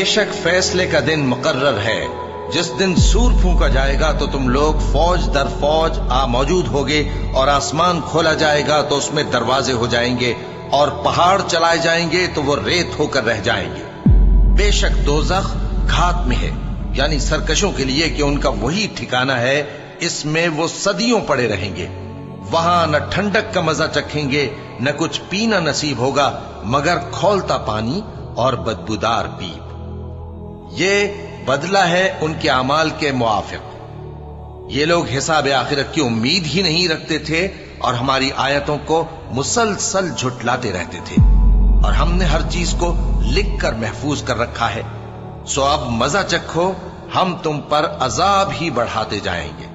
بے شک فیصلے کا دن مقرر ہے، جس دن سور پھونکا جائے گا تو تم لوگ فوج در فوج موجود ہوگے، اور آسمان کھولا جائے گا تو اس میں دروازے ہو جائیں گے، اور پہاڑ چلائے جائیں گے تو وہ ریت ہو کر رہ جائیں گے۔ بے شک دوزخ گھات میں ہے، یعنی سرکشوں کے لیے کہ ان کا وہی ٹھکانہ ہے، اس میں وہ صدیوں پڑے رہیں گے۔ وہاں نہ ٹھنڈک کا مزہ چکھیں گے، نہ کچھ پینا نصیب ہوگا مگر کھولتا پانی اور بدبودار پیپ۔ یہ بدلہ ہے ان کے اعمال کے موافق۔ یہ لوگ حساب آخرت کی امید ہی نہیں رکھتے تھے اور ہماری آیتوں کو مسلسل جھٹلاتے رہتے تھے، اور ہم نے ہر چیز کو لکھ کر محفوظ کر رکھا ہے۔ سو اب مزہ چکھو، ہم تم پر عذاب ہی بڑھاتے جائیں گے۔